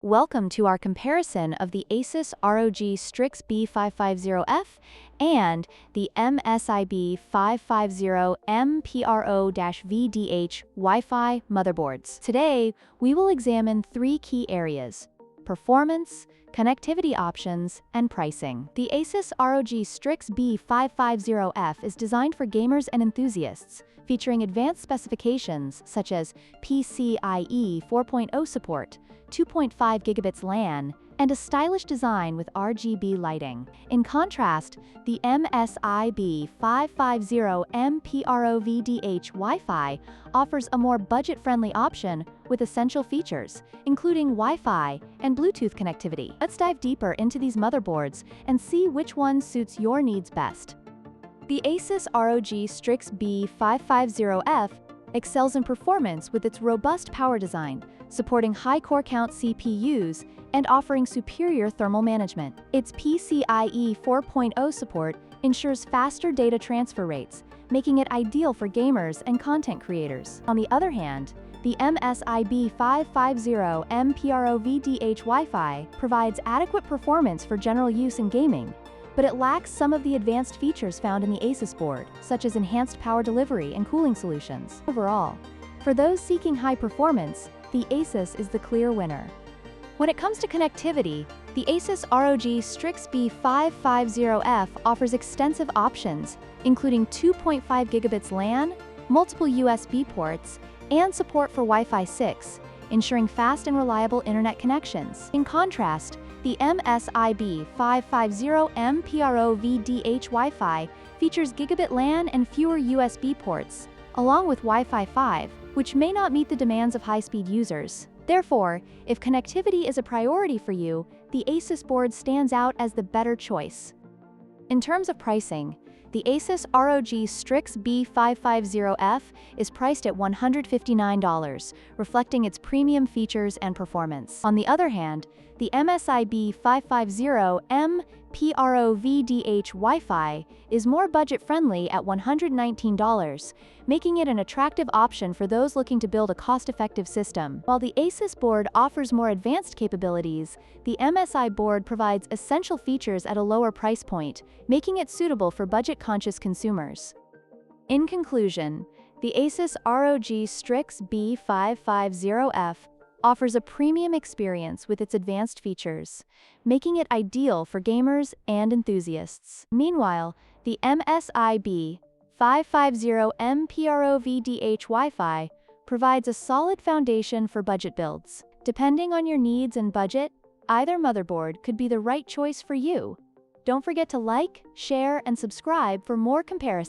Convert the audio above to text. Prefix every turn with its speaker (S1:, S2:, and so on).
S1: Welcome to our comparison of the ASUS ROG Strix B550F and the MSI B550M Pro-VDH Wi-Fi motherboards. Today, we will examine three key areas: performance, connectivity options, and pricing. The ASUS ROG Strix B550F is designed for gamers and enthusiasts, featuring advanced specifications such as PCIe 4.0 support, 2.5 gigabits LAN, and a stylish design with RGB lighting. In contrast, the MSI B550M Pro-VDH Wi-Fi offers a more budget-friendly option with essential features, including Wi-Fi and Bluetooth connectivity. Let's dive deeper into these motherboards and see which one suits your needs best. The ASUS ROG Strix B550F excels in performance with its robust power design, supporting high core count CPUs and offering superior thermal management. Its PCIe 4.0 support ensures faster data transfer rates, making it ideal for gamers and content creators. On the other hand, the MSI B550M Pro-VDH Wi-Fi provides adequate performance for general use in gaming, but it lacks some of the advanced features found in the ASUS board, such as enhanced power delivery and cooling solutions. Overall, for those seeking high performance, the ASUS is the clear winner. When it comes to connectivity, the ASUS ROG Strix B550F offers extensive options, including 2.5 gigabits LAN, multiple USB ports, and support for Wi-Fi 6, ensuring fast and reliable internet connections. In contrast, the MSI B550M Pro-VDH Wi-Fi features gigabit LAN and fewer USB ports, along with Wi-Fi 5, which may not meet the demands of high-speed users. Therefore, if connectivity is a priority for you, the ASUS board stands out as the better choice. In terms of pricing, the ASUS ROG Strix B550F is priced at $159, reflecting its premium features and performance. On the other hand, the MSI B550M Pro-VDH Wi-Fi is more budget-friendly at $119, making it an attractive option for those looking to build a cost-effective system. While the ASUS board offers more advanced capabilities, the MSI board provides essential features at a lower price point, making it suitable for budget-conscious consumers. In conclusion, the ASUS ROG Strix B550F offers a premium experience with its advanced features, making it ideal for gamers and enthusiasts. Meanwhile, the MSI B550M Pro-VDH Wi-Fi provides a solid foundation for budget builds. Depending on your needs and budget, either motherboard could be the right choice for you. Don't forget to like, share, and subscribe for more comparisons.